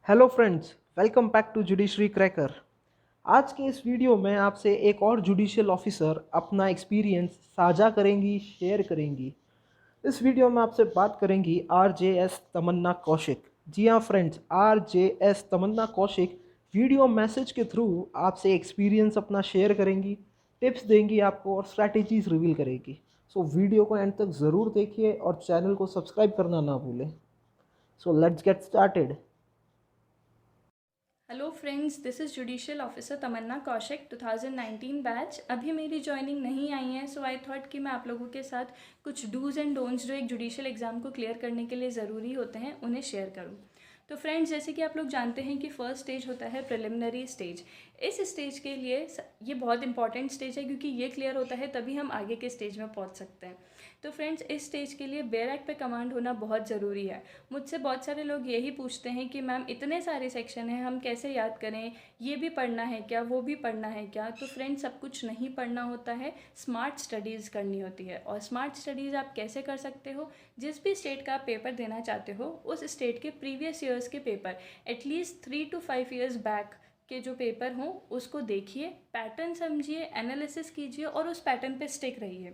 Hello friends, welcome back to Judiciary Cracker. आज के इस वीडियो में आपसे एक और जुडिशियल ऑफिसर अपना एक्सपीरियंस साझा करेंगी, शेयर करेंगी। इस वीडियो में आपसे बात करेंगी RJS तमन्ना कौशिक। जी हाँ फ्रेंड्स, RJS तमन्ना कौशिक वीडियो मैसेज के थ्रू आपसे एक्सपीरियंस अपना शेयर करेंगी, टिप्स देंगी आपको और स्ट्रैटेजीज रिवील करेगी। सो वीडियो को एंड तक ज़रूर देखिए और चैनल को सब्सक्राइब करना ना भूलें। So let's get started. Hello friends, this is judicial officer Tamanna Kaushik 2019 batch. अभी मेरी जॉइनिंग नहीं आई है, सो आई थॉट कि मैं आप लोगों के साथ कुछ डूज़ एंड डोंट्स जो एक जुडिशियल एग्ज़ाम को क्लियर करने के लिए ज़रूरी होते हैं उन्हें शेयर करूं। तो फ्रेंड्स, जैसे कि आप लोग जानते हैं कि फ़र्स्ट स्टेज होता है प्रिलिमिनरी स्टेज। इस स्टेज के लिए ये बहुत इंपॉर्टेंट स्टेज है क्योंकि ये क्लियर होता है तभी हम आगे के स्टेज में पहुंच सकते हैं। तो फ्रेंड्स, इस स्टेज के लिए बेयर एक्ट पे कमांड होना बहुत ज़रूरी है। मुझसे बहुत सारे लोग यही पूछते हैं कि मैम इतने सारे सेक्शन हैं, हम कैसे याद करें, ये भी पढ़ना है क्या, वो भी पढ़ना है क्या। तो फ्रेंड्स, सब कुछ नहीं पढ़ना होता है, स्मार्ट स्टडीज़ करनी होती है। और स्मार्ट स्टडीज़ आप कैसे कर सकते हो? जिस भी स्टेट का आप पेपर देना चाहते हो उस स्टेट के प्रीवियस ईयर्स के paper, at least 3 to 5 years back के जो पेपर हों उसको देखिए, पैटर्न समझिए, एनालिसिस कीजिए और उस पैटर्न पे स्टिक रहिए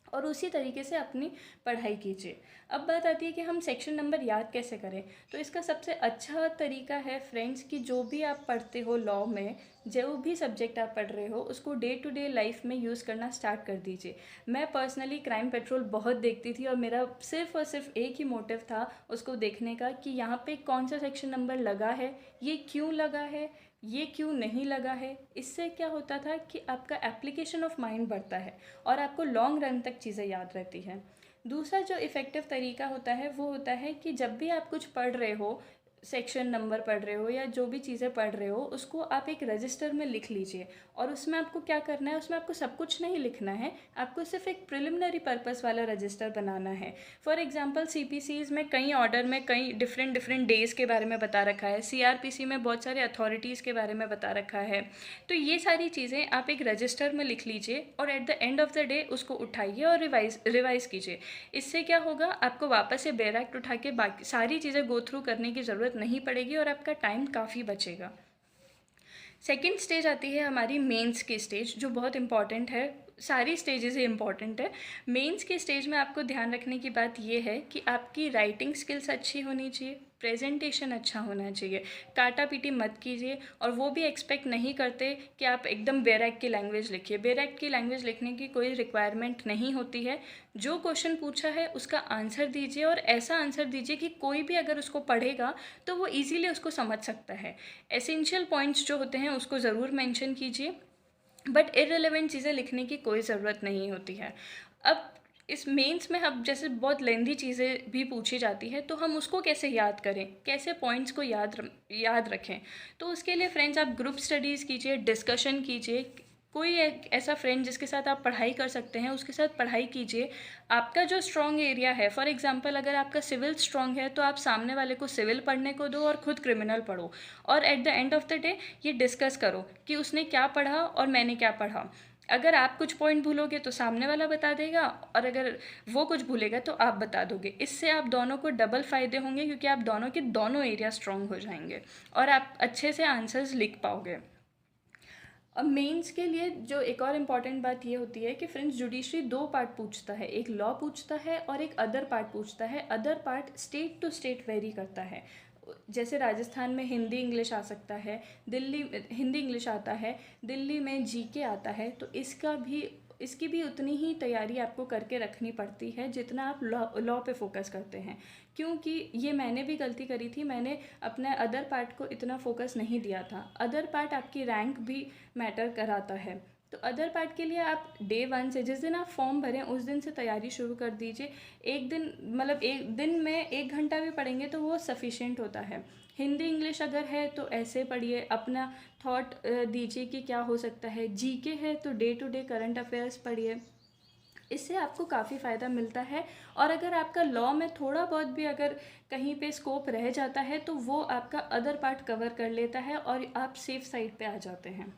और उसी तरीके से अपनी पढ़ाई कीजिए। अब बात आती है कि हम सेक्शन नंबर याद कैसे करें। तो इसका सबसे अच्छा तरीका है फ्रेंड्स कि जो भी आप पढ़ते हो लॉ में, जो भी सब्जेक्ट आप पढ़ रहे हो उसको डे टू डे लाइफ में यूज़ करना स्टार्ट कर दीजिए। मैं पर्सनली क्राइम पेट्रोल बहुत देखती थी और मेरा सिर्फ और सिर्फ एक ही मोटिव था उसको देखने का कि यहाँ पे कौन सा सेक्शन नंबर लगा है, ये क्यों लगा है, ये क्यों नहीं लगा है। इससे क्या होता था कि आपका एप्लीकेशन ऑफ माइंड बढ़ता है और आपको लॉन्ग रन तक चीज़ें याद रहती हैं। दूसरा जो इफ़ेक्टिव तरीका होता है वो होता है कि जब भी आप कुछ पढ़ रहे हो, सेक्शन नंबर पढ़ रहे हो या जो भी चीज़ें पढ़ रहे हो, उसको आप एक रजिस्टर में लिख लीजिए। और उसमें आपको क्या करना है, उसमें आपको सब कुछ नहीं लिखना है, आपको सिर्फ एक प्रिलिमिनरी पर्पस वाला रजिस्टर बनाना है। फॉर एग्जांपल CPCs में कई ऑर्डर में कई डिफरेंट डिफरेंट डेज़ के बारे में बता रखा है, CRPC में बहुत सारे अथॉरिटीज़ के बारे में बता रखा है। तो ये सारी चीज़ें आप एक रजिस्टर में लिख लीजिए और at the end of the day उसको उठाइए और रिवाइज़ कीजिए। इससे क्या होगा, आपको वापस से बेयर एक्ट उठा के बाकी सारी चीज़ें गो थ्रू करने की ज़रूरत नहीं पड़ेगी और आपका टाइम काफ़ी बचेगा। सेकेंड स्टेज आती है हमारी मेंस की स्टेज, जो बहुत इंपॉर्टेंट है। सारी स्टेजेस ही इंपॉर्टेंट है। मेंस के स्टेज में आपको ध्यान रखने की बात यह है कि आपकी राइटिंग स्किल्स अच्छी होनी चाहिए, प्रेजेंटेशन अच्छा होना चाहिए, काटा पीटी मत कीजिए। और वो भी एक्सपेक्ट नहीं करते कि आप एकदम बेरैक की लैंग्वेज लिखिए। बेरैक की लैंग्वेज लिखने की कोई रिक्वायरमेंट नहीं होती है। जो क्वेश्चन पूछा है उसका आंसर दीजिए और ऐसा आंसर दीजिए कि कोई भी अगर उसको पढ़ेगा तो वो इजीली उसको समझ सकता है। एसेंशियल पॉइंट्स जो होते हैं उसको ज़रूर मेंशन कीजिए, बट इररिलेवेंट चीज़ें लिखने की कोई ज़रूरत नहीं होती है। अब इस मेंस में अब जैसे बहुत लेंदी चीज़ें भी पूछी जाती है तो हम उसको कैसे याद करें, कैसे पॉइंट्स को याद रखें। तो उसके लिए फ्रेंड्स आप ग्रुप स्टडीज़ कीजिए, डिस्कशन कीजिए। कोई एक ऐसा फ्रेंड जिसके साथ आप पढ़ाई कर सकते हैं उसके साथ पढ़ाई कीजिए। आपका जो स्ट्रॉन्ग एरिया है, फॉर एग्जांपल अगर आपका सिविल स्ट्रॉन्ग है तो आप सामने वाले को सिविल पढ़ने को दो और खुद क्रिमिनल पढ़ो। और at the end of the day ये डिस्कस करो कि उसने क्या पढ़ा और मैंने क्या पढ़ा। अगर आप कुछ पॉइंट भूलोगे तो सामने वाला बता देगा और अगर वो कुछ भूलेगा तो आप बता दोगे। इससे आप दोनों को डबल फ़ायदे होंगे क्योंकि आप दोनों के दोनों एरिया स्ट्रॉन्ग हो जाएंगे और आप अच्छे से आंसर्स लिख पाओगे। अब मेंस के लिए जो एक और इम्पॉर्टेंट बात ये होती है कि फ्रेंड्स, जुडिशरी दो पार्ट पूछता है, एक लॉ पूछता है और एक अदर पार्ट पूछता है। Other part state to state vary करता है। जैसे राजस्थान में हिंदी इंग्लिश आ सकता है, दिल्ली हिंदी इंग्लिश आता है, दिल्ली में जीके आता है। तो इसकी भी उतनी ही तैयारी आपको करके रखनी पड़ती है जितना आप लॉ पे फोकस करते हैं। क्योंकि ये मैंने भी गलती करी थी, मैंने अपने अदर पार्ट को इतना फोकस नहीं दिया था। अदर पार्ट आपकी रैंक भी मैटर कराता है। तो अदर पार्ट के लिए आप डे 1 से, जिस दिन आप फॉर्म भरें उस दिन से तैयारी शुरू कर दीजिए। एक दिन मतलब एक दिन में 1 घंटा भी पढ़ेंगे तो वो सफिशिएंट होता है। हिंदी इंग्लिश अगर है तो ऐसे पढ़िए, अपना थॉट दीजिए कि क्या हो सकता है। जीके है तो day to day current affairs पढ़िए, इससे आपको काफ़ी फ़ायदा मिलता है। और अगर आपका लॉ में थोड़ा बहुत भी अगर कहीं पे स्कोप रह जाता है तो वो आपका अदर पार्ट कवर कर लेता है और आप सेफ साइड पे आ जाते हैं।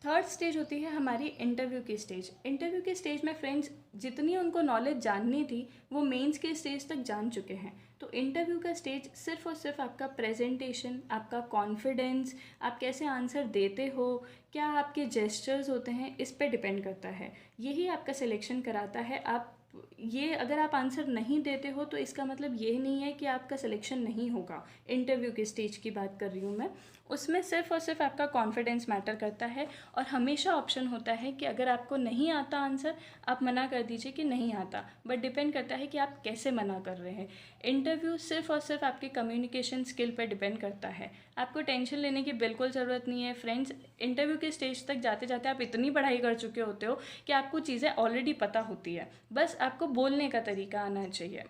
थर्ड स्टेज होती है हमारी इंटरव्यू की स्टेज। इंटरव्यू की स्टेज में फ्रेंड्स जितनी उनको नॉलेज जाननी थी वो मेंस के स्टेज तक जान चुके हैं। तो इंटरव्यू का स्टेज सिर्फ और सिर्फ आपका प्रेजेंटेशन, आपका कॉन्फिडेंस, आप कैसे आंसर देते हो, क्या आपके जेस्चर्स होते हैं, इस पे डिपेंड करता है। यही आपका सिलेक्शन कराता है। आप ये अगर आप आंसर नहीं देते हो तो इसका मतलब ये नहीं है कि आपका सिलेक्शन नहीं होगा। इंटरव्यू के स्टेज की बात कर रही हूँ मैं। उसमें सिर्फ और सिर्फ आपका कॉन्फिडेंस मैटर करता है, और हमेशा ऑप्शन होता है कि अगर आपको नहीं आता आंसर, आप मना कर दीजिए कि नहीं आता, बट डिपेंड करता है कि आप कैसे मना कर रहे हैं। इंटरव्यू सिर्फ और सिर्फ आपके कम्युनिकेशन स्किल पर डिपेंड करता है। आपको टेंशन लेने की बिल्कुल ज़रूरत नहीं है फ्रेंड्स। इंटरव्यू के स्टेज तक जाते जाते आप इतनी पढ़ाई कर चुके होते हो कि आपको चीज़ें ऑलरेडी पता होती है, बस आपको बोलने का तरीका आना चाहिए।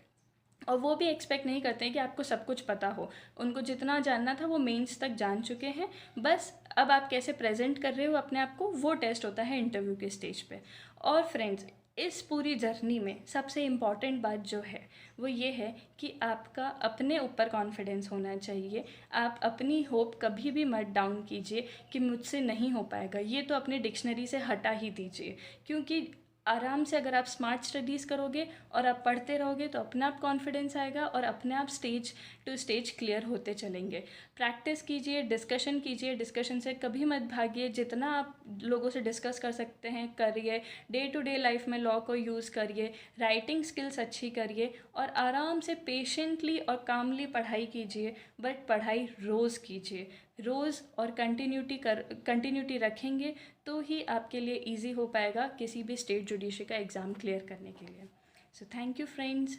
और वो भी एक्सपेक्ट नहीं करते हैं कि आपको सब कुछ पता हो। उनको जितना जानना था वो मेंस तक जान चुके हैं, बस अब आप कैसे प्रेजेंट कर रहे हो अपने आप को, वो टेस्ट होता है इंटरव्यू के स्टेज पे। और फ्रेंड्स, इस पूरी जर्नी में सबसे इम्पॉर्टेंट बात जो है वो ये है कि आपका अपने ऊपर कॉन्फिडेंस होना चाहिए। आप अपनी होप कभी भी मत डाउन कीजिए कि मुझसे नहीं हो पाएगा, ये तो अपनी डिक्शनरी से हटा ही दीजिए। क्योंकि आराम से अगर आप स्मार्ट स्टडीज़ करोगे और आप पढ़ते रहोगे तो अपने आप कॉन्फिडेंस आएगा और अपने आप स्टेज टू स्टेज क्लियर होते चलेंगे। प्रैक्टिस कीजिए, डिस्कशन कीजिए, डिस्कशन से कभी मत भागिए। जितना आप लोगों से डिस्कस कर सकते हैं करिए। डे टू डे लाइफ में लॉ को यूज़ करिए। राइटिंग स्किल्स अच्छी करिए और आराम से पेशेंटली और कामली पढ़ाई कीजिए, बट पढ़ाई रोज़ कीजिए। रोज़ और कंटिन्यूटी रखेंगे तो ही आपके लिए इजी हो पाएगा किसी भी स्टेट जुडिशरी का एग्ज़ाम क्लियर करने के लिए। So thank you friends.